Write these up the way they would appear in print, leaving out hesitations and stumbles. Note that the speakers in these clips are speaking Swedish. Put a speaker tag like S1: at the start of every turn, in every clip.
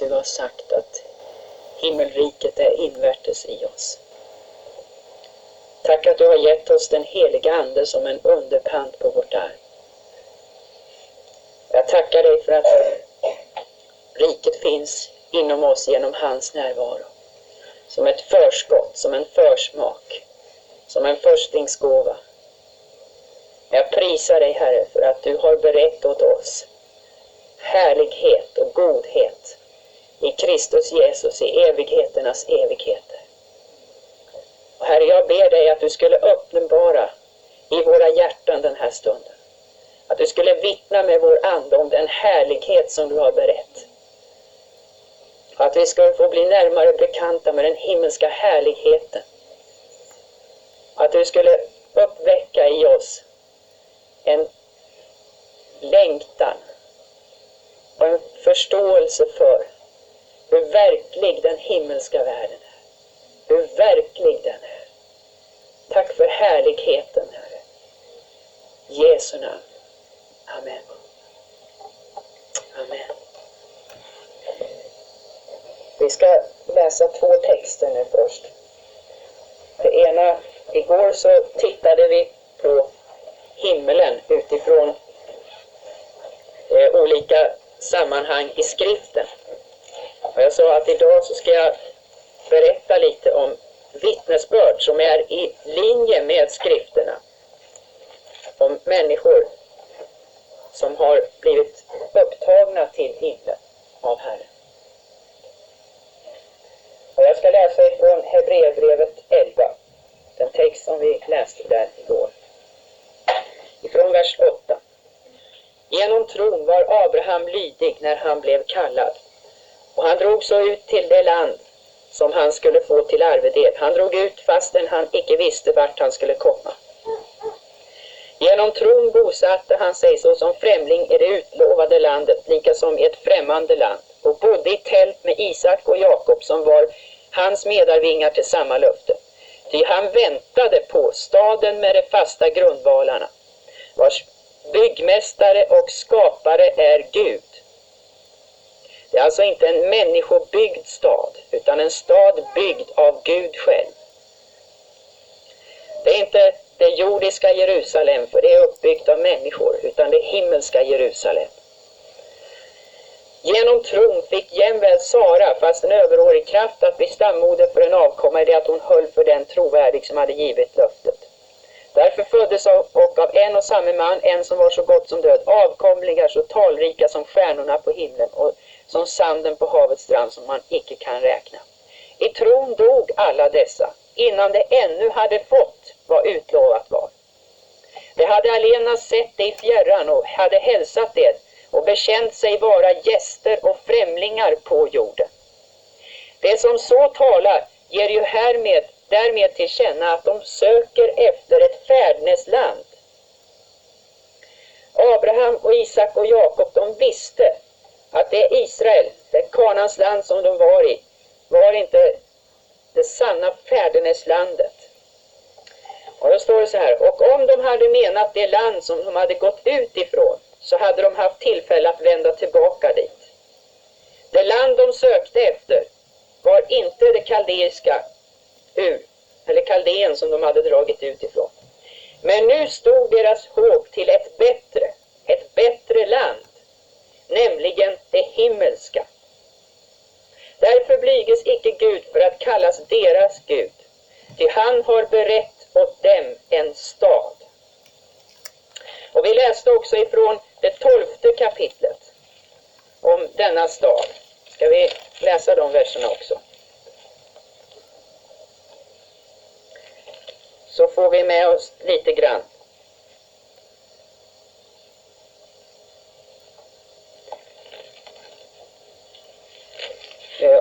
S1: du har sagt att himmelriket är invärtes i oss. Tack att du har gett oss den heliga ande som en underpant på vårt arm. Jag tackar dig för att riket finns inom oss genom hans närvaro. Som ett förskott, som en försmak, som en förstlingsgåva. Jag prisar dig, Herre, för att du har berett åt oss härlighet och godhet i Kristus Jesus i evigheternas evigheter. Och Herre, jag ber dig att du skulle uppenbara i våra hjärtan den här stunden. Att du skulle vittna med vår ande om den härlighet som du har berett. Att vi skulle få bli närmare bekanta med den himmelska härligheten. Att du skulle uppväcka i oss en längtan och en förståelse för hur verklig den himmelska världen är. Hur verklig den är. Tack för härligheten, Herre. Jesu namn. Amen. Amen. Vi ska läsa 2 texter nu först. Det ena, igår så tittade vi på himmelen utifrån olika sammanhang i skriften. Och jag sa att idag så ska jag berätta lite om vittnesbörd som är i linje med skrifterna. Om människor som har blivit upptagna till himlen av Herren. Och jag ska läsa ifrån Hebreerbrevet 11. Den text som vi läste där igår. Ifrån vers 8. Genom tron var Abraham lydig när han blev kallad. Och han drog så ut till det land som han skulle få till arvedel. Han drog ut fastän han icke visste vart han skulle komma. Genom tron bosatte han sig så som främling i det utlovade landet, lika som i ett främmande land, och bodde i tält med Isak och Jakob som var hans medarvingar till samma löfte. Ty han väntade på staden med de fasta grundvalarna, vars byggmästare och skapare är Gud. Det är alltså inte en människobyggd stad, utan en stad byggd av Gud själv. Det är inte det jordiska Jerusalem, för det är uppbyggt av människor, utan det himmelska Jerusalem. Genom tron fick jämväl Sara, fast en överårig kraft, att bli stammoder för en avkomma i det att hon höll för den trovärdig som hade givit löftet. Därför föddes och av en och samma man en som var så gott som död, avkomlingar så talrika som stjärnorna på himlen och som sanden på havets strand som man icke kan räkna. I tron dog alla dessa, innan det ännu hade fått vad utlovat var. De hade alena sett det i fjärran och hade hälsat det och bekänt sig vara gäster och främlingar på jorden. Det som så talar ger ju därmed till känna att de söker efter ett färdnesland. Abraham och Isak och Jakob, de visste att det Israel, det Kanans land som de var i, var inte det sanna färdneslandet. Och då står det så här: och om de hade menat det land som de hade gått ut ifrån, så hade de haft tillfälle att vända tillbaka dit. Det land de sökte efter var inte det kaldeiska eller kaldén som de hade dragit ut ifrån. Men nu stod deras håg till ett bättre land, nämligen det himmelska. Därför blyges icke Gud för att kallas deras Gud, ty han har berett åt dem en stad. Och vi läste också ifrån det 12:e kapitlet om denna stad. Ska vi läsa de verserna också? Så får vi med oss lite grann.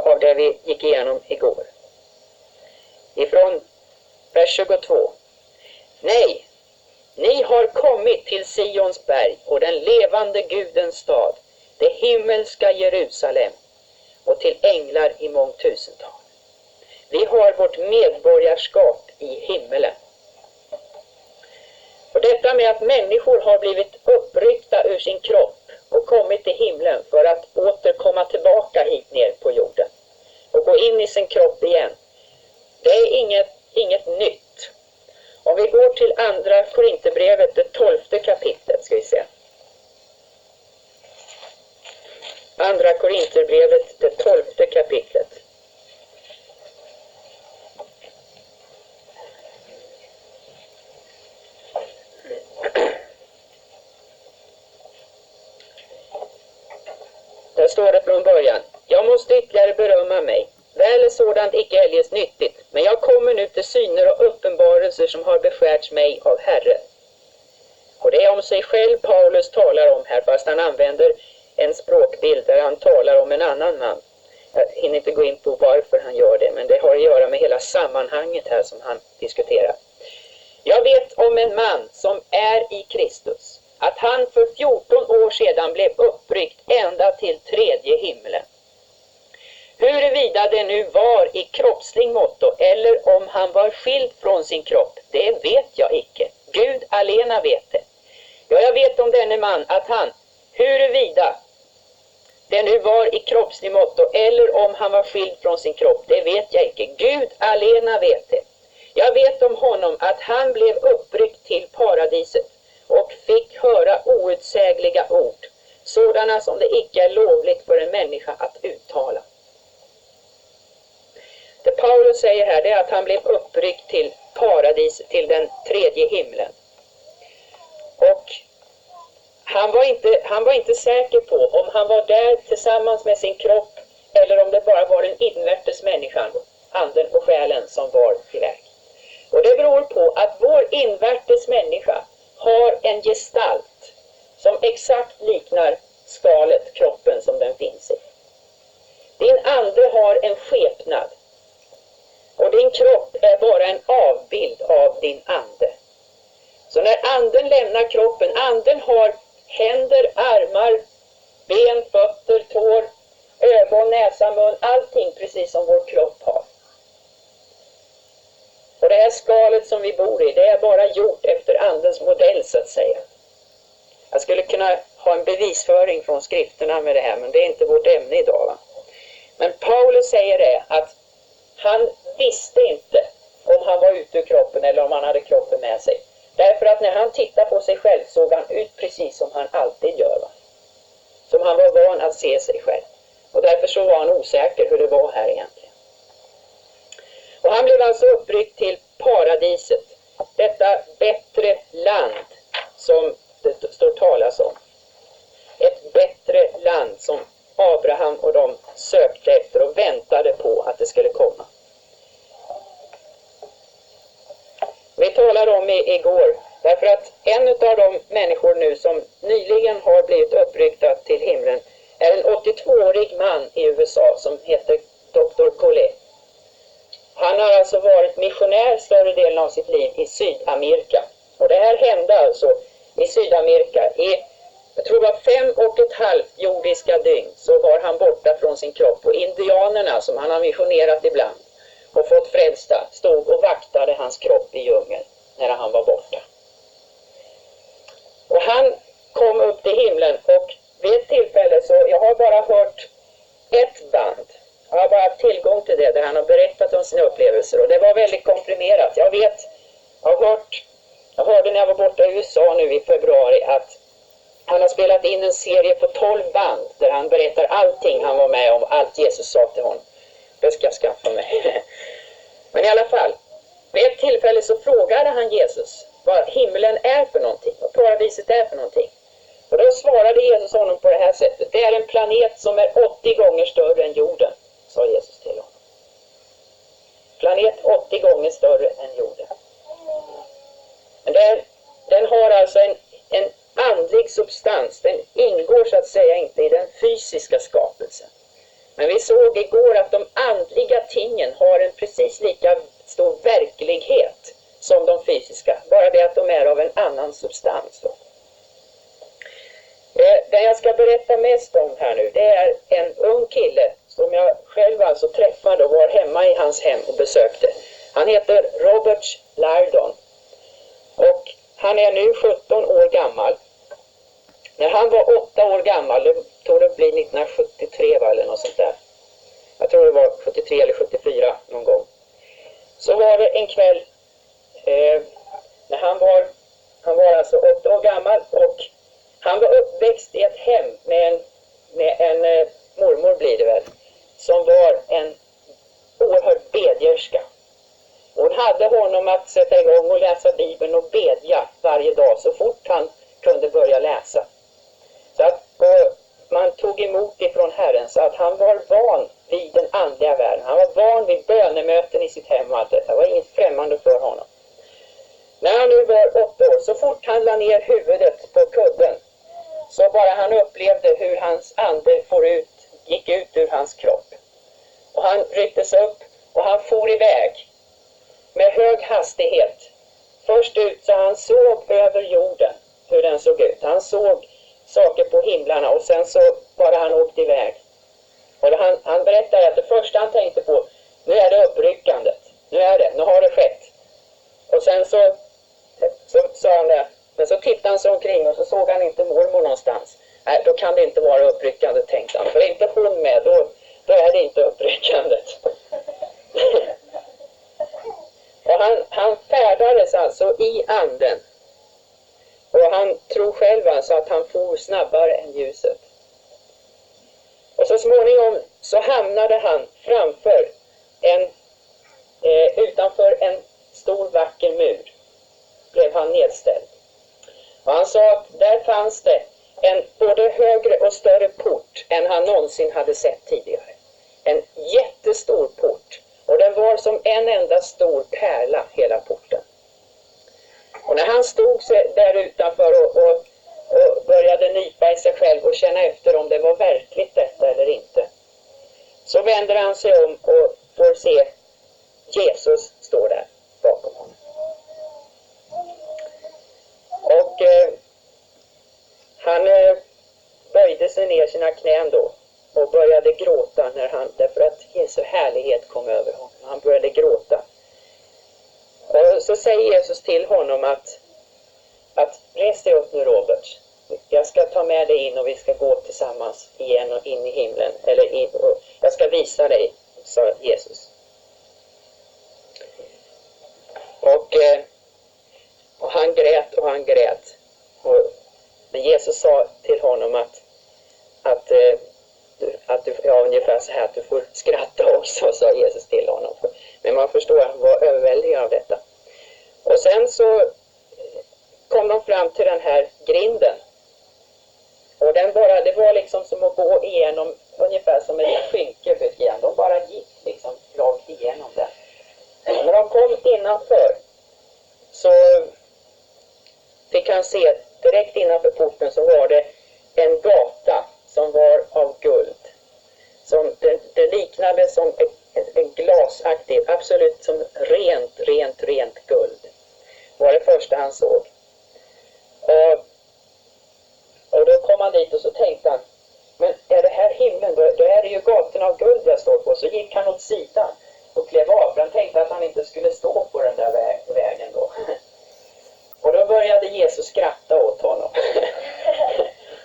S1: Av det vi gick igenom igår. Ifrån vers 22. Nej, ni har kommit till Sions berg och den levande Gudens stad, det himmelska Jerusalem, och till änglar i mångtusental. Vi har vårt medborgarskap i himmelen. Och detta med att människor har blivit uppryckta ur sin kropp och kommit till himlen för att åter komma tillbaka hit ner Andra Korinterbrevet, det 12:e kapitlet. Där står det från början: jag måste ytterligare berömma mig. Väl är sådant icke eljest nyttigt, men jag kommer nu till syner och uppenbarelser som har beskärts mig av Herren. Och det är om sig själv Paulus talar om här, fast han använder en språkbild där han talar om en annan man. Jag hinner inte gå in på varför han gör det, men det har att göra med hela sammanhanget här som han diskuterar. Jag vet om en man som är i Kristus, att han för 14 år sedan blev uppryckt ända till 3:e himlen. Huruvida det nu var i kroppslig måtto eller om han var skild från sin kropp, det vet jag icke. Gud alena vet det. Ja, jag vet om denne man att han, huruvida det nu var i kroppslig måtto eller om han var skild från sin kropp, det vet jag icke. Gud alena vet det. Jag vet om honom att han blev uppryckt till paradiset och fick höra outsägliga ord, sådana som det icke är lovligt för en människa att uttala. Det Paulus säger här, det är att han blev uppryckt till paradiset, till den 3:e himlen. Och han var inte säker på om han var där tillsammans med sin kropp eller om det bara var den invärtes människan, anden och själen, som var iväg. Och det beror på att vår invärtes människa har en gestalt som exakt liknar skalet, kroppen som den finns i. Din ande har en skepnad och din kropp är bara en avbild av din ande. Så när anden lämnar kroppen, anden har händer, armar, ben, fötter, tår, ögon, näsa, mun, allting precis som vår kropp har. Och det här skalet som vi bor i, det är bara gjort efter andens modell så att säga. Jag skulle kunna ha en bevisföring från skrifterna med det här, men det är inte vårt ämne idag. Va? Men Paulus säger det att han visste inte om han var ute ur kroppen eller om han hade kroppen med sig. Därför att när han tittar på sig själv såg han ut precis som han alltid gör. Va? Som han var van att se sig själv. Och därför så var han osäker hur det var här egentligen. Och han blev alltså uppryckt till paradiset. Detta bättre land som det står talas om. Ett bättre land som Abraham och de sökte efter och väntade på att det skulle komma. Vi talade om igår, därför att en av de människor nu som nyligen har blivit uppryckta till himlen är en 82-årig man i USA som heter Dr. Collet. Han har alltså varit missionär större delen av sitt liv i Sydamerika. Och det här hände alltså i Sydamerika. Jag tror det var 5,5 jordiska dygn så var han borta från sin kropp. Och indianerna som han har missionerat ibland och fått frälsta stod och vaktade hans kropp i djungeln när han var borta. Och han kom upp till himlen och vid ett tillfälle så, jag har bara hört ett band. Jag har bara haft tillgång till det där han har berättat om sina upplevelser och det var väldigt komprimerat. Jag hörde när jag var borta i USA nu i februari att han har spelat in en serie på 12 band där han berättar allting han var med om, allt Jesus sa till honom. Det ska jag skaffa mig. Men i alla fall, vid ett tillfälle så frågade han Jesus vad himlen är för någonting, vad paradiset är för någonting. Och då svarade Jesus honom på det här sättet: det är en planet som är 80 gånger större än jorden, sa Jesus till honom. Planet 80 gånger större än jorden. Men den har alltså en andlig substans. Den ingår så att säga inte i den fysiska skapelsen. Men vi såg igår att de andliga tingen har en precis lika stor verklighet som de fysiska. Bara det att de är av en annan substans. Det jag ska berätta mest om här nu, det är en ung kille som jag själv alltså träffade och var hemma i hans hem och besökte. Han heter Robert Lardon och han är nu 17 år gammal. När han var 8 år gammal, det tog det bli 1973 eller något sånt där. Jag tror det var 73 eller 74 någon gång. Så var det en kväll när han var alltså 8 år gammal och han var uppväxt i ett hem med en honom att sätta igång och läsa Bibeln och bedja varje dag så fort han kunde börja läsa. Så att man tog emot ifrån Herren så att han var van vid den andliga världen. Han var van vid bönemöten i sitt hem och allt detta. Det var inget främmande för honom. När han nu var 8 år, så fort han la ner huvudet på kudden så bara han upplevde hur hans ande gick ut ur hans kropp. Och han rycktes upp och han for iväg med hög hastighet. Först ut så han såg över jorden hur den såg ut. Han såg saker på himlarna och sen så bara han åkte iväg. Och han berättade att det första han tänkte på, nu är det uppryckandet. Nu har det skett. Och sen så sa han det. Men så tittade han sig omkring och så såg han inte mormor någonstans. Nej, då kan det inte vara uppryckandet, tänkte han. För är inte hon med, då är det inte uppryckandet. Och han färdades alltså i anden. Och han tror själv alltså att han for snabbare än ljuset. Och så småningom så hamnade han utanför en stor vacker mur. Blev han nedställd. Och han sa att där fanns det en både högre och större port än han någonsin hade sett tidigare. En jättestor port. Och den var som en enda stor pärla, hela porten. Och när han stod där utanför och började nypa i sig själv och känna efter om det var verkligt detta eller inte, så vänder han sig om och får se Jesus stå där bakom honom. Och han böjde sig ner sina knän då och började gråta därför att Jesu härlighet kom över honom. Han började gråta. Och så säger Jesus till honom att res dig upp nu, Robert. Jag ska ta med dig in och vi ska gå tillsammans igen och in i himlen. Och jag ska visa dig, sa Jesus. Och han grät och han grät. Men Jesus sa till honom att ungefär så här, att du får skratta också, sa Jesus till honom. Men man förstår att han var överväldigad av detta. Och sen så kom de fram till den här grinden. Och det var liksom som att gå igenom, ungefär som ett skynke igen. De bara gick liksom rakt igenom den. Och när de kom innanför så fick han se, direkt innanför porten så var det en gata som var av guld. Som det liknade som en glasaktig, absolut som rent guld. Var det första han såg. Och då kom han dit och så tänkte han, men är det här himlen? Då är det ju gatorna av guld jag står på. Så gick han åt sidan och klev av. Han tänkte att han inte skulle stå på den där vägen då. Och då började Jesus skratta åt honom.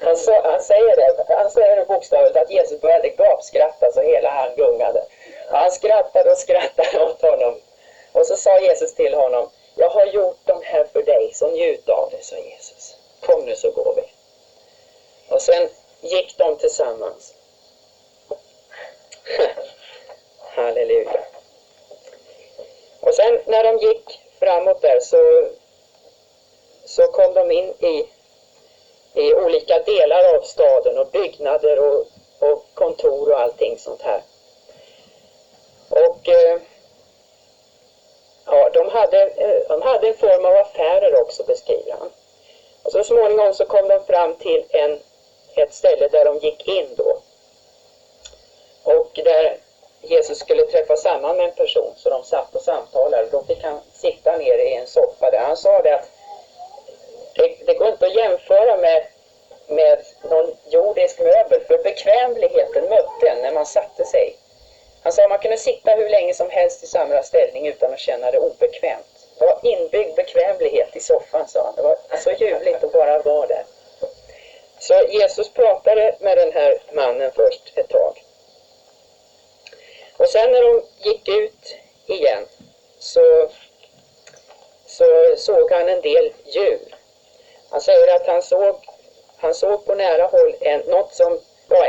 S1: Han säger det bokstavligt att Jesus började gapskratta så hela han gungade. Och han skrattade och skrattade åt honom. Och så sa Jesus till honom, jag har gjort de här för dig, så njut av det, sa Jesus. Kom nu så går vi. Och sen gick de tillsammans. Halleluja. Och sen när de gick framåt där så kom de in i olika delar av staden och byggnader och kontor och allting sånt här. Och de hade en form av affärer också, beskriver han. Och så småningom så kom de fram till ett ställe där de gick in då. Och där Jesus skulle träffa samman med en person, så de satt och samtalade. Då fick han sitta ner i en soffa där. Han sa det att det går inte att jämföra med någon jordisk möbel, för bekvämligheten mötte en när man satte sig. Han sa att man kunde sitta hur länge som helst i samma ställning utan att känna det obekvämt. Det var inbyggd bekvämlighet i soffan, sa han. Det var så ljuvligt att bara vara där. Så Jesus pratade med den här mannen först ett tag. Och sen när de gick ut igen så såg han en del djur. Han säger att han såg på nära håll något som var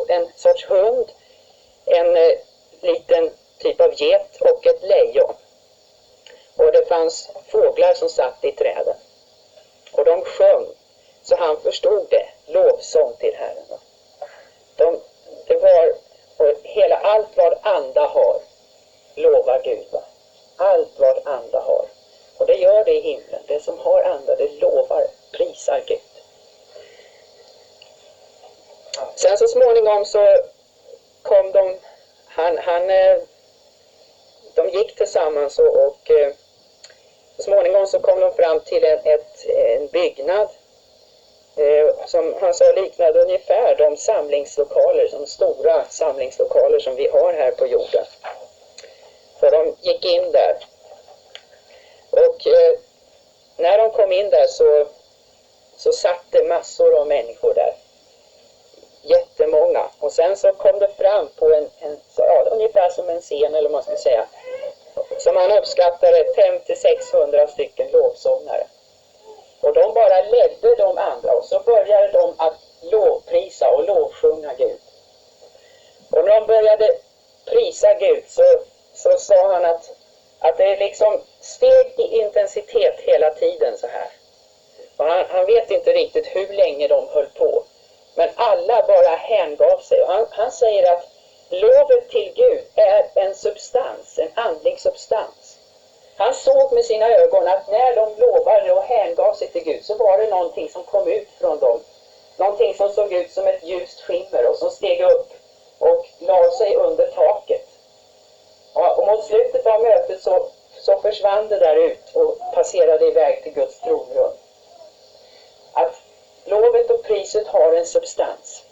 S1: en sorts hund, en liten typ av get och ett lejon. Och det fanns fåglar som satt i träden. Och de sjöng så han förstod det. Lovsång till Herren. Det var allt vad anda har lovar Gud. Va? Allt vad anda har. Och det gör det i himlen. Det som har anda, det lovar, prisar Gud. Sen så småningom så kom de gick tillsammans och så småningom så kom de fram till en byggnad som han sa liknade ungefär de samlingslokaler, de stora samlingslokaler som vi har här på jorden. Så de gick in där. Och när de kom in där så satt det massor av människor där. Jättemånga. Och sen så kom det fram på ungefär som en scen, eller vad man ska säga. Som man uppskattade 500-600 stycken lovsångare. Och de bara ledde de andra. Och så började de att lovprisa och lovsjunga Gud. Och när de började prisa Gud så sa han att det liksom steg i intensitet hela tiden så här. Och han vet inte riktigt hur länge de höll på. Men alla bara hängav sig. Och han säger att lovet till Gud är en substans, en andlig substans. Han såg med sina ögon att när de lovade och hängav sig till Gud så var det någonting som kom ut från dem. Någonting som såg ut som ett ljust skimmer och som steg upp och la sig under taket. Och mot slutet av mötet så försvann det där ut och passerade iväg till Guds tronrum. Att lovet och priset har en substans.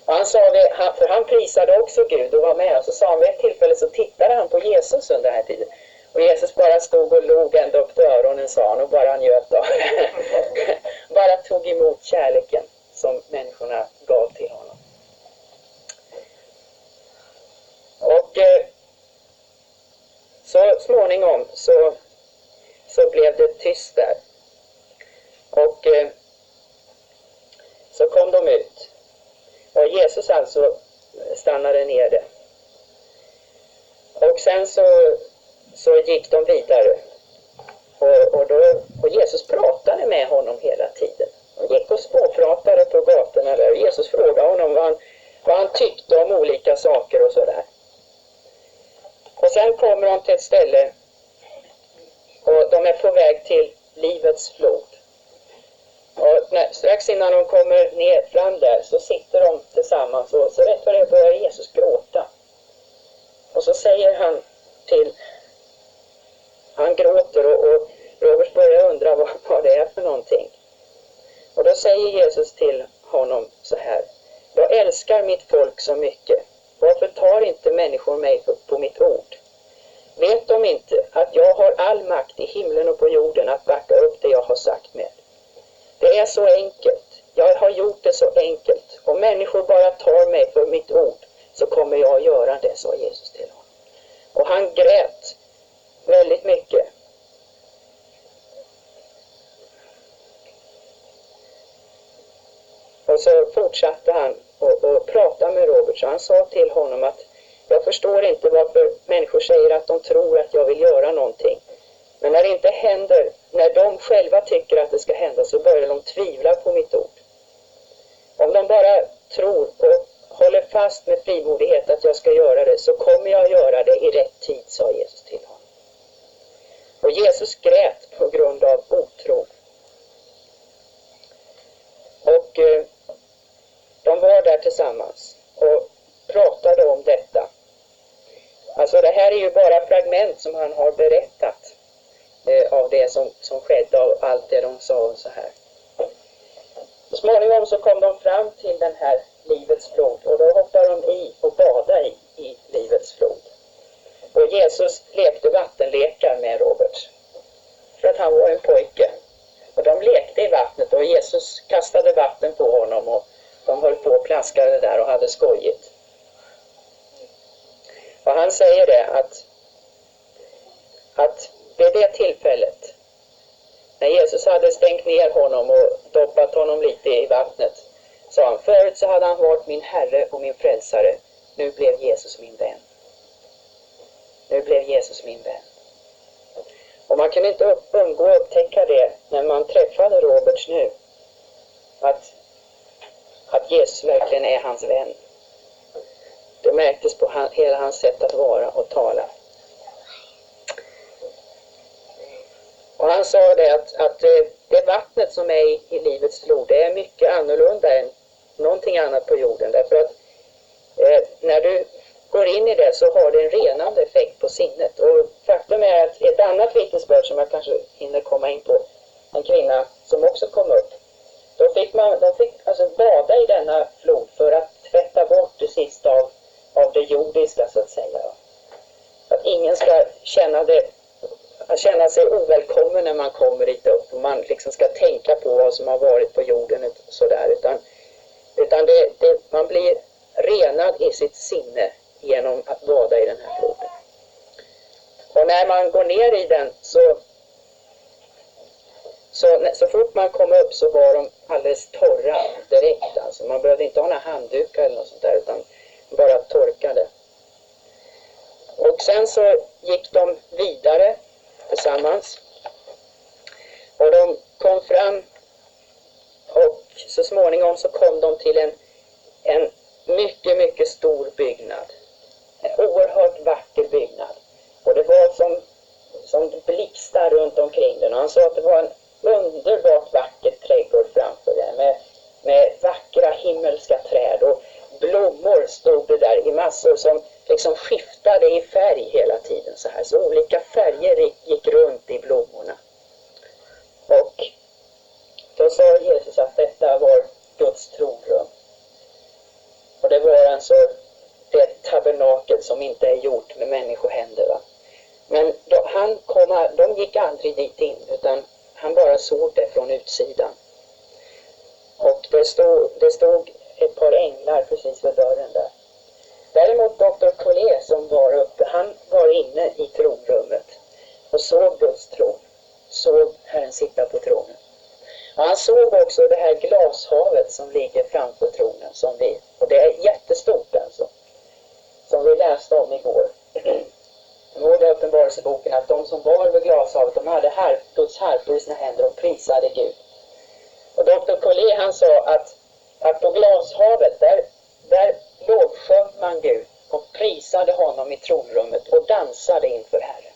S1: Och han sa det, för han prisade också Gud och var med. Och så sa han vid ett tillfälle så tittade han på Jesus under den här tiden. Och Jesus bara stod och log ända upp till öronen, sa han, och bara njöt av. Bara tog emot kärleken som människorna gav till honom. Och så småningom så blev det tyst där. Och så kom de ut. Och Jesus alltså stannade nere. Och sen så gick de vidare. Och Jesus pratade med honom hela tiden. De gick och småpratade på gatorna där. Och Jesus frågade honom vad han tyckte om olika saker och sådär. Och sen kommer de till ett ställe. Och de är på väg till livets flod. Och strax innan de kommer ner fram där så sitter de tillsammans och så rätt vad det börjar Jesus gråta. Och så säger han han gråter och Robert börjar undra vad det är för någonting. Och då säger Jesus till honom så här: jag älskar mitt folk så mycket. Varför tar inte människor mig på mitt ord? Vet de inte att jag har all makt i himlen och på jorden att backa upp det jag har sagt med? Det är så enkelt. Jag har gjort det så enkelt. Om människor bara tar mig för mitt ord så kommer jag att göra det, sa Jesus till honom. Och han grät väldigt mycket. Och så fortsatte han och prata med Robert. Så han sa till honom att jag förstår inte varför människor säger att de tror att jag vill göra någonting. Men när det inte händer, när de själva tycker att det ska hända, så börjar de tvivla på mitt ord. Om de bara tror och håller fast med frimodighet att jag ska göra det, så kommer jag göra det i rätt tid, sa Jesus till honom. Och Jesus grät på grund av otro. Och de var där tillsammans och pratade om detta. Alltså det här är ju bara fragment som han har berättat av det som skedde, av allt det de sa och så här. Så småningom så kom de fram till den här livets flod och då hoppade de i och badade i livets flod. Och Jesus lekte vattenlekar med Robert. För att han var en pojke. Och de lekte i vattnet och Jesus kastade vatten på honom och de höll på och plaskade där och hade skojigt. Och han säger det att vid det tillfället, när Jesus hade stängt ner honom och doppat honom lite i vattnet, sa han: förut så hade han varit min Herre och min frälsare. Nu blev Jesus min vän. Nu blev Jesus min vän. Och man kan inte undgå att upptäcka det när man träffade Roberts nu. Att Jesus verkligen är hans vän. Det märktes på hela hans sätt att vara och tala. Och han sa det att det vattnet som är i livets flod, det är mycket annorlunda än någonting annat på jorden. Därför att när du går in i det så har det en renande effekt på sinnet. Och faktum är att ett annat vittnesbörd som jag kanske hinner komma in på, en kvinna som också kom upp. De fick alltså bada i denna flod för att tvätta bort det sista av det jordiska, så att säga. Att ingen ska känna sig ovälkommen när man kommer dit upp. Och man liksom ska tänka på vad som har varit på jorden och sådär. Utan man blir renad i sitt sinne genom att bada i den här floden. Och när man går ner i den så fort man kom upp så var de alldeles torra direkt. Alltså man behövde inte ha några handdukar eller något sånt där, utan bara torkade. Och sen så gick de vidare tillsammans. Och de kom fram och så småningom så kom de till en mycket, mycket stor byggnad. En oerhört vacker byggnad. Och det var som blixtar runt omkring den. Och han sa att det var en underbart vacker trädgård framför den. Med vackra himmelska träd. Och blommor stod det där i massor som liksom skiftade i färg hela tiden. Så olika färger gick runt i blommorna. Och då sa Jesus att detta var Guds tronrum. Och det var alltså det tabernakel som inte är gjort med människohänder. Va? Men de gick aldrig dit in, utan han bara såg det från utsidan. Och det stod ett par änglar precis vid dörren där. Däremot Dr. Collet som var uppe, han var inne i tronrummet och såg Guds tron. Såg Herren sitta på tronen. Och han såg också det här glashavet som ligger framför tronen. Och det är jättestort alltså. Som vi läste om igår. Det var i Uppenbarelseboken att de som var över glashavet, de hade Guds harpor i sina händer och prisade Gud. Och Dr. Collet han sa att på glashavet där lovsjöng man Gud och prisade honom i tronrummet och dansade inför Herren.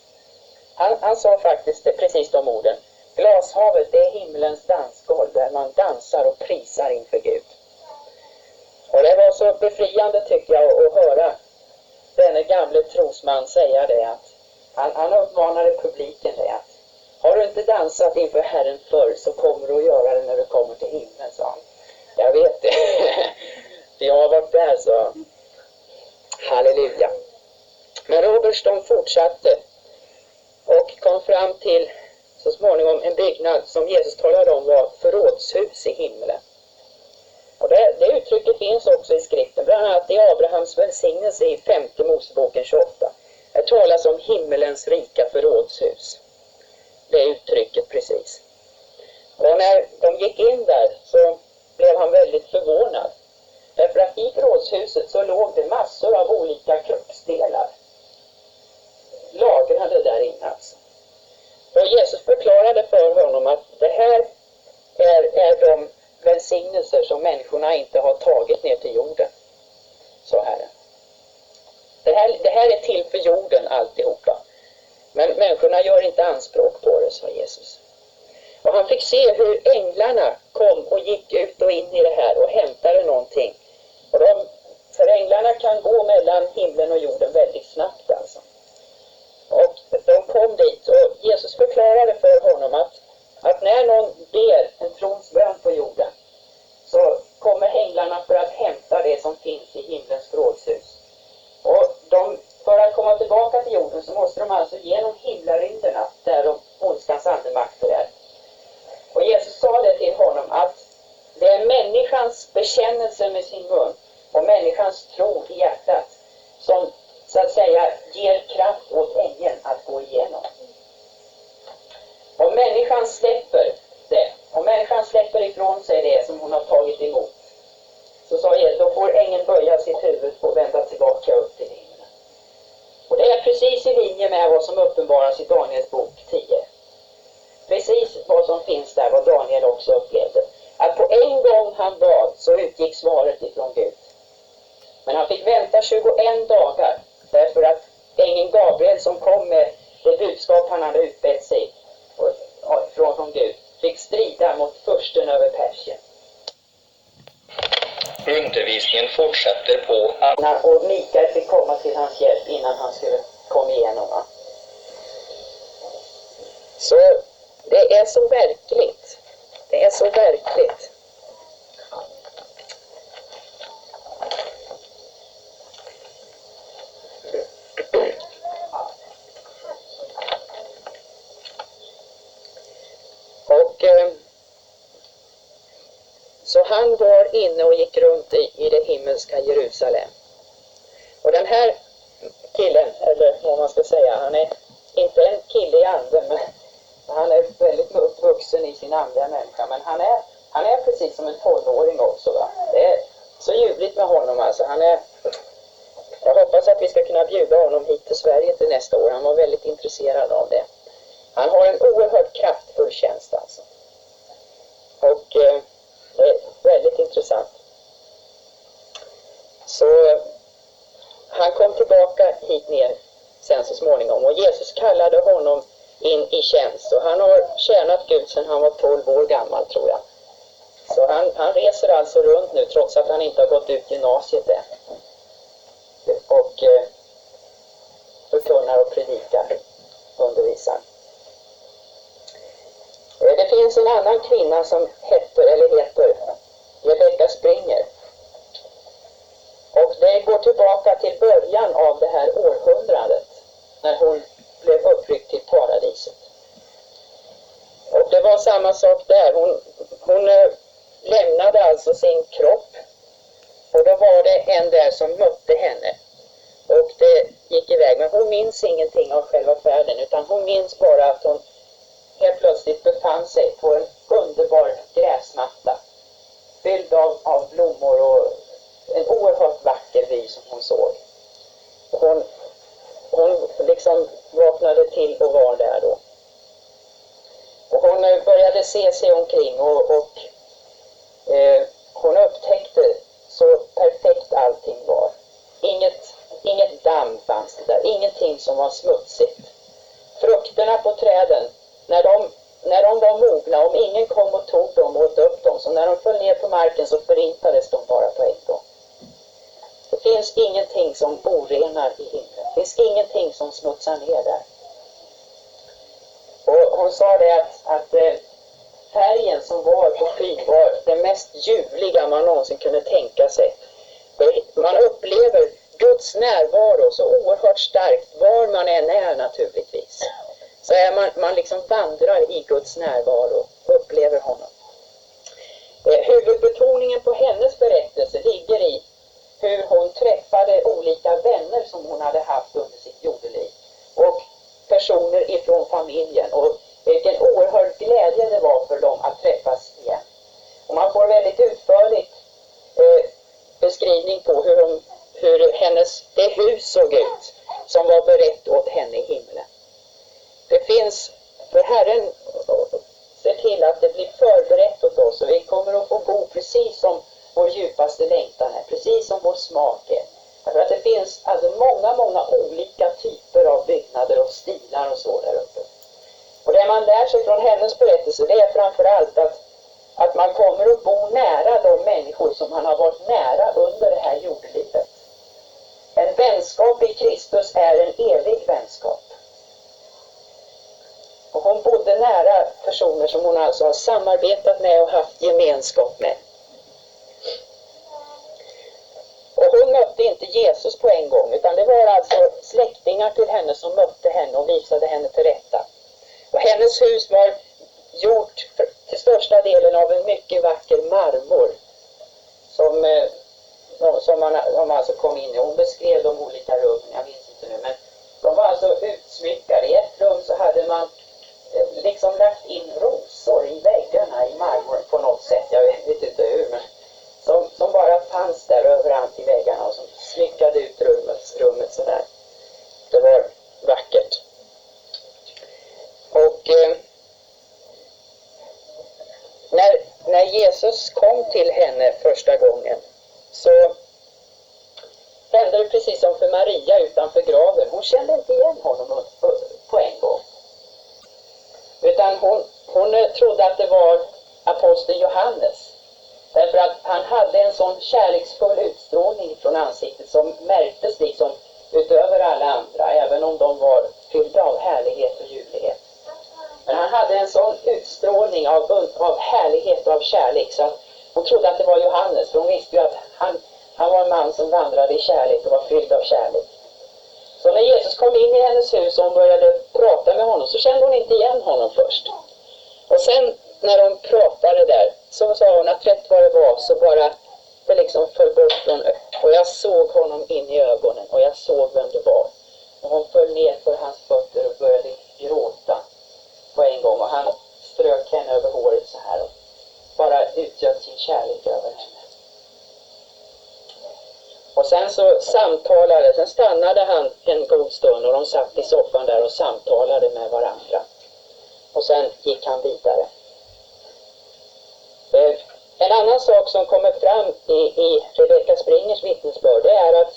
S1: Han sa faktiskt precis de orden. Glashavet, det är himlens dansgolv där man dansar och prisar inför Gud. Och det var så befriande tycker jag att höra denne gamle trosman säga det att han uppmanade publiken det att har du inte dansat inför Herren förr så kommer du att göra det när du kommer till himlen, sa han. Jag vet det. Jag har varit där, så halleluja. Men Roberts de fortsatte och kom fram till så småningom en byggnad som Jesus talade om var förrådshus i himlen. Och det uttrycket finns också i skriften, bland annat i Abrahams välsignelse i 5:e Moseboken 28. Här talas om himmelens rika förrådshus. Det uttrycket precis. Och när de gick in där så blev han väldigt förvånad. Därför att i förrådshuset så låg det massor av olika kroppsdelar. Lagrade där inne alltså. Och Jesus förklarade för honom att det här är de välsignelser som människorna inte har tagit ner till jorden. Så Herren. Det här är till för jorden alltihopa. Men människorna gör inte anspråk på det, sa Jesus. Och han fick se hur änglarna kom och gick ut och in i det här och hämtade någonting. Och för änglarna kan gå mellan himlen och jorden väldigt snabbt alltså. Och de kom dit och Jesus förklarade för honom att när någon ber en tronsbön på jorden så kommer änglarna för att hämta det som finns i himlens förrådshus. Och för att komma tillbaka till jorden så måste de alltså genom himlarymderna där de ondskans andemakter är. Och Jesus sa det till honom att det är människans bekännelse med sin mun och människans tro i hjärtat som så att säga ger kraft åt ängeln att gå igenom. Om människan släpper det, om människan släpper ifrån sig det som hon har tagit emot, så sa Jesus, då får ängeln böja sitt huvud och vända tillbaka upp till himlen. Och det är precis i linje med vad som uppenbaras i Daniels bok 10. precis vad som finns där, vad Daniel också upplevde. Att på en gång han bad så utgick svaret ifrån Gud. Men han fick vänta 21 dagar därför att ängeln Gabriel som kom med det budskap han hade utbett sig från Gud fick strida mot fursten över Persien.
S2: Undervisningen fortsätter på
S1: Och Mikael fick komma till hans hjälp innan han skulle komma igenom. Så det är så verkligt. Det är så verkligt. Och så han var inne och gick runt i det himmelska Jerusalem. Och den här killen, eller vad man ska säga, han är inte en kille i anden, men han är väldigt uppvuxen i sin andliga människa. Men han är precis som en 12-åring också. Va? Det är så ljuvligt med honom alltså. Jag hoppas att vi ska kunna bjuda honom hit till Sverige till nästa år. Han var väldigt intresserad av det. Han har en oerhört kraftfull tjänst alltså. Och det är väldigt intressant. Så han kom tillbaka hit ner sen så småningom. Och Jesus kallade honom in i tjänst. Och han har tjänat Gud sedan han var 12 år gammal tror jag. Så han reser alltså runt nu trots att han inte har gått ut gymnasiet än. Och förkunnar och predikar, undervisar. Det finns en annan kvinna som heter Rebecka Springer. Och det går tillbaka till början av det här århundradet när hon blev uppryckt till paradiset. Och det var samma sak där. Hon lämnade alltså sin kropp. Och då var det en där som mötte henne. Och det gick iväg. Men hon minns ingenting av själva färden. Utan hon minns bara att hon helt plötsligt befann sig på en underbar gräsmatta. Fylld av blommor och en oerhört vacker vy som hon såg. Och hon liksom vaknade till och var där då. Och hon började se sig omkring och hon upptäckte så perfekt allting var. Inget damm fanns det där. Ingenting som var smutsigt. Frukterna på träden, när de var mogna, om ingen kom och tog dem och åt upp dem, så när de föll ner på marken så förintades de bara på en gång. Det finns ingenting som orenar i himlen. Det finns ingenting som smutsar ner där. Och hon sa det att färgen som var på skyn var det mest ljuvliga man någonsin kunde tänka sig. Man upplever Guds närvaro så oerhört starkt var man än är naturligtvis. Så är man liksom vandrar i Guds närvaro och upplever honom. Huvudbetoningen på hennes berättelse ligger i hur hon träffade olika vänner som hon hade haft under sitt jordeliv. Och personer ifrån familjen. Och vilken oerhörd glädje det var för dem att träffas igen. Och man får väldigt utförligt beskrivning på hur det hus såg ut som var berett åt henne i himlen. Det finns, för Herren ser till att det blir förberett åt oss och vi kommer att få bo precis som vår djupaste längtan är, precis som vår smak är. Därför att det finns alltså många olika typer av byggnader och stilar och så där uppe. Och det man lär sig från hennes berättelse, det är framförallt att man kommer att bo nära de människor som man har varit nära under det här jordelivet. En vänskap i Kristus är en evig vänskap. Och hon bodde nära personer som hon alltså har samarbetat med och haft gemenskap med. Och hon mötte inte Jesus på en gång, utan det var alltså släktingar till henne som mötte henne och visade henne till rätta. Och hennes hus var gjort till största delen av en mycket vacker marmor som man alltså kom in i. Hon beskrev de olika rummen, jag minns inte nu, men de var alltså utsmyckade. I ett rum så hade man liksom lagt in rosor i väggarna i marmor på något sätt, jag vet inte hur, men som bara fanns där överallt i väggarna och som smyckade ut rummet sådär. Det var vackert. när Jesus kom till henne första gången så hände det precis som för Maria utanför graven. Hon kände inte igen honom på en gång. Utan hon trodde att det var aposteln Johannes. Därför att han hade en sån kärleksfull utstrålning från ansiktet som märktes liksom utöver alla andra, även om de var fyllda av härlighet och ljuvlighet. Men han hade en sån utstrålning av härlighet och av kärlek så att hon trodde att det var Johannes. För hon visste ju att han var en man som vandrade i kärlek och var fylld av kärlek. Så när Jesus kom in i hennes hus och hon började prata med honom så kände hon inte igen honom först. Och sen när de pratade där så sa hon att rätt vad det var så bara det liksom föll bort från och jag såg honom in i ögonen och jag såg vem det var. Och hon föll ner för hans fötter och började gråta på en gång och han strök henne över håret så här och bara utgöt sin kärlek över henne. Och sen så sen stannade han en god stund och de satt i soffan där och samtalade med varandra. Och sen gick han vidare. En annan sak som kommer fram i Rebecka Springers vittnesbörd det är att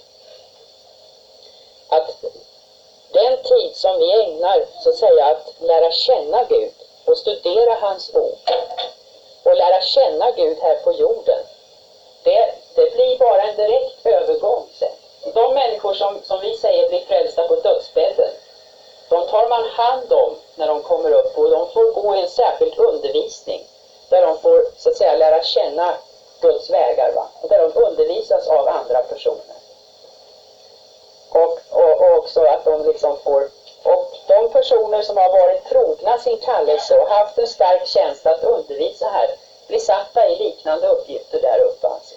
S1: den tid som vi ägnar så att säga att lära känna Gud och studera hans ord och lära känna Gud här på jorden, det blir bara en direkt övergång sen. De människor som vi säger blir frälsta på dödsbädden, de tar man hand om när de kommer upp och de får gå i en särskild undervisning där de får så att säga lära känna Guds vägar, va? Och där de undervisas av andra personer. Och också att de liksom får, och de personer som har varit trogna sin kallelse och haft en stark känsla att undervisa här blir satta i liknande uppgifter där uppe alltså.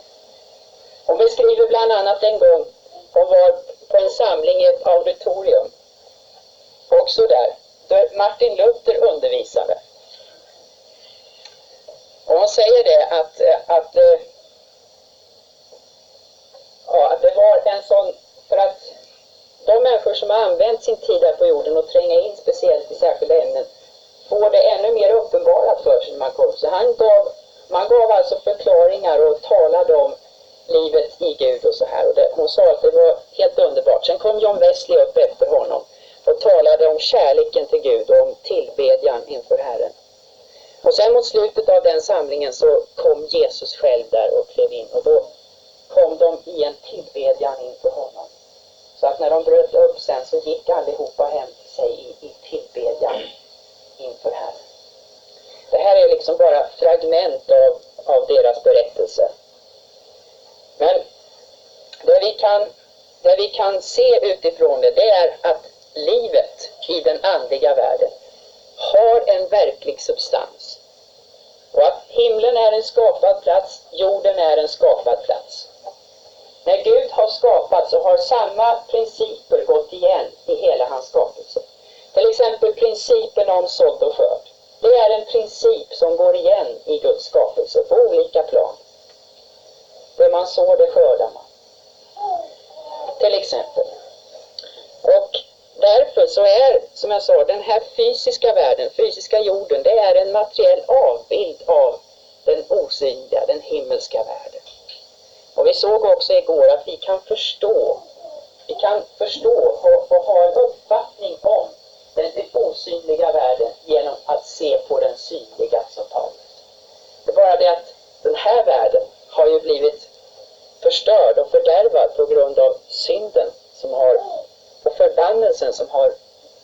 S1: Hon beskriver bland annat en gång hon var på en samling i ett auditorium också där Martin Luther undervisade. Och hon säger det att det var en sån, för att de människor som har använt sin tid här på jorden och tränga in speciellt i särskilda ämnen får det ännu mer uppenbarat för sig när man kom. Så man gav alltså förklaringar och talade om livet i Gud och så här. Och hon sa att det var helt underbart. Sen kom John Wesley upp efter honom och talade om kärleken till Gud och om tillbedjan inför Herren. Och sen mot slutet av den samlingen så kom Jesus själv där och klev in och då kom de i en tillbedjan inför honom. Så att när de bröt upp sen så gick allihopa hem till sig i tillbedjan inför Herren. Det här är liksom bara fragment av deras berättelse. Men det vi kan se utifrån det är att livet i den andliga världen har en verklig substans. Och att himlen är en skapad plats, jorden är en skapad plats. När Gud har skapat så har samma principer gått igen i hela hans skapelse. Till exempel principen om sådd och skörd. Det är en princip som går igen i Guds skapelse på olika plan. Det man sår, det skördar man. Till exempel. Och därför så är, som jag sa, den här fysiska världen, fysiska jorden, det är en materiell avbild av den osynliga, den himmelska världen. Och vi såg också igår att vi kan förstå och ha en uppfattning om den osynliga världen genom att se på den synliga som Paulus. Det är bara det att den här världen har ju blivit förstörd och fördärvad på grund av synden och förbannelsen som har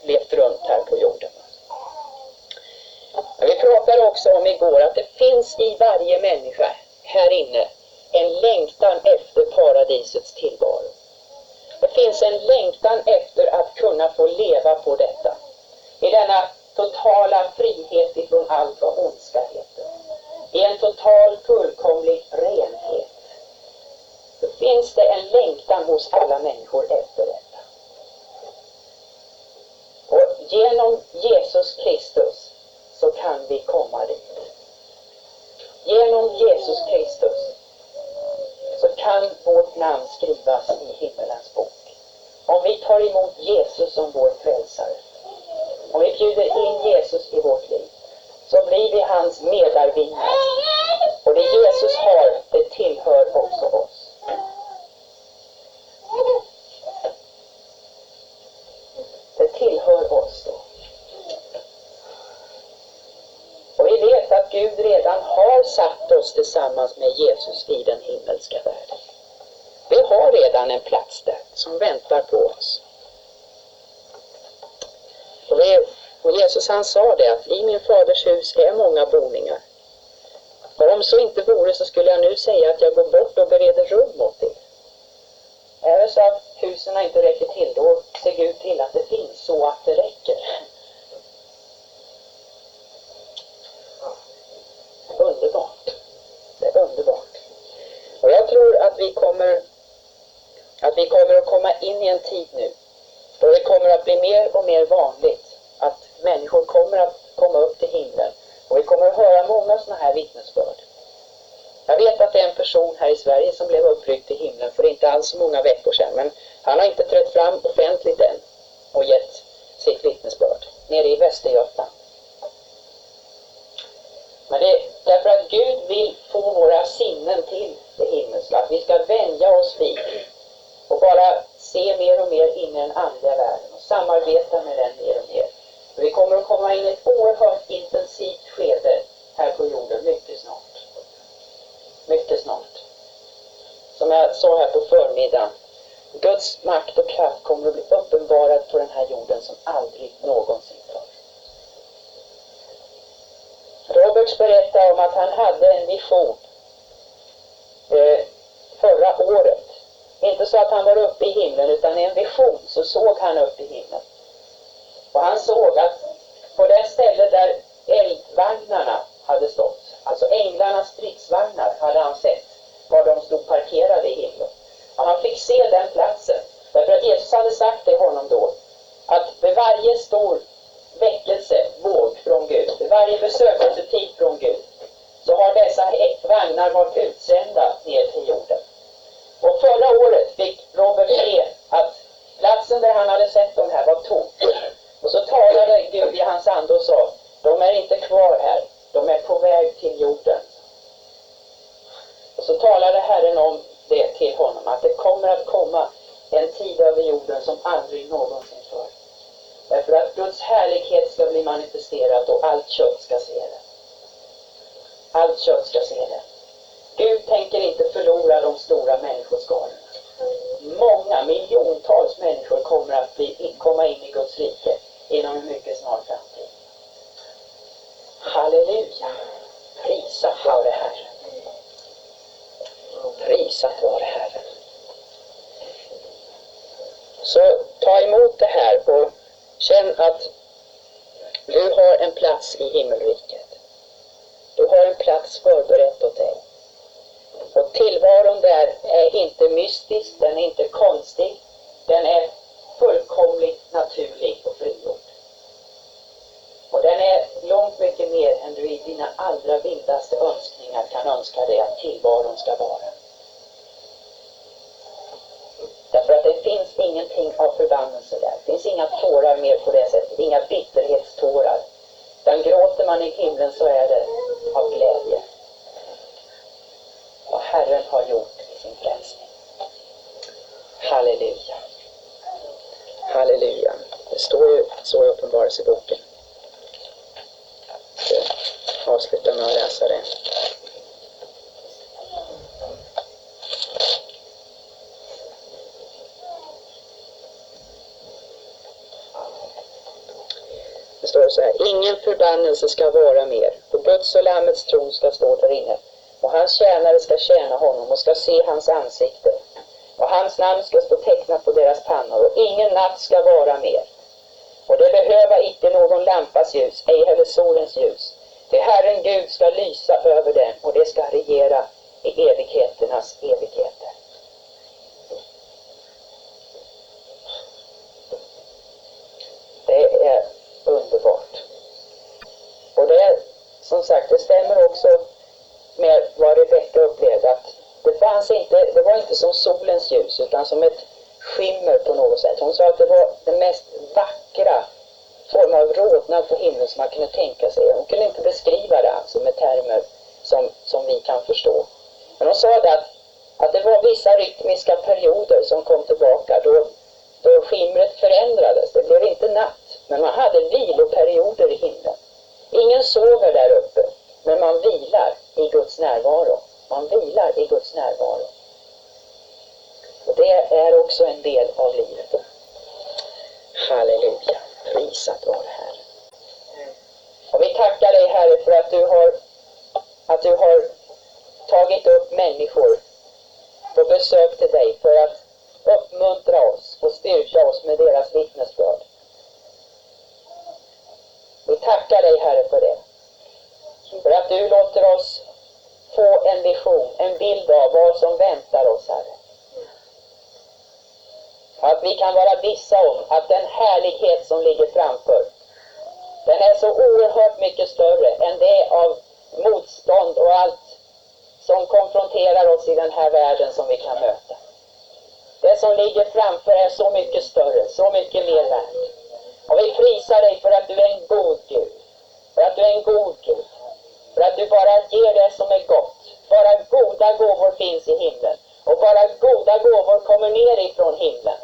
S1: levt runt här på jorden. Men vi pratade också om igår att det finns i varje människa här inne en längtan efter paradisets tillvaro. Det finns en längtan efter att kunna få leva på detta. I denna totala frihet ifrån allt vad ondska heter. I en total fullkomlig renhet. Så finns det en längtan hos alla människor efter detta. Och genom Jesus Kristus så kan vi komma dit. Genom Jesus Kristus så kan vårt namn skrivas i himmelens bok. Om vi tar emot Jesus som vår frälsare. Om vi bjuder in Jesus i vårt liv så blir vi hans medarvinnare. har satt oss tillsammans med Jesus i den himmelska världen. Vi har redan en plats där som väntar på oss. Och Jesus han sa det att i min faders hus är många boningar. Och om så inte vore så skulle jag nu säga att jag går bort och bereder rum åt er. Är det så att husen inte räcker till, då ser Gud till att det finns så att det räcker. Underbart. Det är underbart. Och jag tror att vi kommer att komma in i en tid nu då det kommer att bli mer och mer vanligt att människor kommer att komma upp till himlen. Och vi kommer att höra många sådana här vittnesbörd. Jag vet att det är en person här i Sverige som blev uppryckt till himlen för inte alls så många veckor sedan. Men han har inte trätt fram offentligt än och gett sitt vittnesbörd. Nere i Västergötland. Men det är därför att Gud vill få våra sinnen till det himmelska. Att vi ska vänja oss vid och bara se mer och mer in i den andliga världen och samarbeta med den mer och mer. För vi kommer att komma in i ett oerhört intensivt skede här på jorden mycket snart. Mycket snart. Som jag sa här på förmiddagen. Guds makt och kraft kommer att bli uppenbarad på den här jorden som aldrig någonsin förr. Roberts berättade om att han hade en vision förra året. Inte så att han var uppe i himlen, utan i en vision så såg han upp i himlen. Och han såg att på det ställe där eldvagnarna hade stått, alltså änglarnas stridsvagnar hade han sett var de stod parkerade i himlen. Och han fick se den platsen. Därför att Jesus hade sagt till honom då att vid varje stor väckelsevåg från Gud, vid varje besökelsetid från Gud, så har dessa vagnar varit utsända ner till jorden. Och förra året fick Robert se att platsen där han hade sett de här var tom. Och så talade Gud i hans ande och sa, de är inte kvar här, de är på väg till jorden. Och så talade Herren om det till honom, att det kommer att komma en tid över jorden som aldrig någonsin förr. Därför att Guds härlighet ska bli manifesterat och allt kött ska se det. Allt kött ska se det. Gud tänker inte förlora de stora människoskarorna. Många, miljontals människor kommer att komma in i Guds rike inom en mycket snar framtid. Halleluja! Prisat vare Herren. Prisat vare Herren. Så ta emot det här och känn att du har en plats i himmelriket. Du har en plats förberett åt dig. Och tillvaron där är inte mystisk, den är inte konstig. Den är fullkomligt naturlig och frigjord. Och den är långt mycket mer än du i dina allra vildaste önskningar kan önska dig att tillvaron ska vara. Därför att det finns ingenting av förbannelse där. Det finns inga tårar mer på det sättet. Inga bitterhetstårar. Den gråter man i himlen så är det av glädje. Och Herren har gjort i sin frälsning. Halleluja. Halleluja. Det står ju så i Uppenbarelseboken. Jag avslutar med att läsa det. Det står så här: ingen förbannelse ska vara mer, och Guds och Lammets tron ska stå där inne. Och hans tjänare ska tjäna honom och ska se hans ansikte. Och hans namn ska stå tecknat på deras pannor, och ingen natt ska vara mer. Och det behöver icke någon lampas ljus, ej heller solens ljus. Det Herren Gud ska lysa över dem, och det ska regera i evigheternas evigheter. Det är underbart. Och det, som sagt, det stämmer också med vad Rebecka upplevde, att det var inte som solens ljus utan som ett skimmer på något sätt. Hon sa att det var den mest vackra form av rodnad på himlen som man kunde tänka sig. Hon kunde inte beskriva det alltså med termer som vi kan förstå. Men hon sa det att det var vissa rytmiska perioder som kom tillbaka då skimret förändrades. Det blev inte natt, men man hade viloperioder i himlen. Ingen sover där uppe, men man vilar i Guds en del av livet. Halleluja, prisat vare Herre. Och vi tackar dig Herre för att du har tagit upp människor på besök till dig för att uppmuntra oss och styrka oss med deras vittnesbörd. Vi tackar dig Herre för det. För att du låter oss få en vision, en bild av vad som väntar oss Herre. Att vi kan vara vissa om att den härlighet som ligger framför, den är så oerhört mycket större än det av motstånd och allt som konfronterar oss i den här världen som vi kan möta. Det som ligger framför är så mycket större, så mycket mer värt. Och vi prisar dig för att du är en god Gud. För att du är en god Gud. För att du bara ger det som är gott. Bara goda gåvor finns i himlen. Och bara goda gåvor kommer ner ifrån himlen.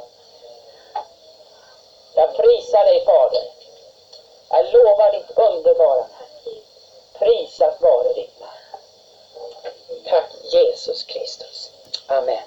S1: Jag prisar dig Fader. Jag lovar ditt underbara. Prisat vare ditt namn. Tack Jesus Kristus. Amen.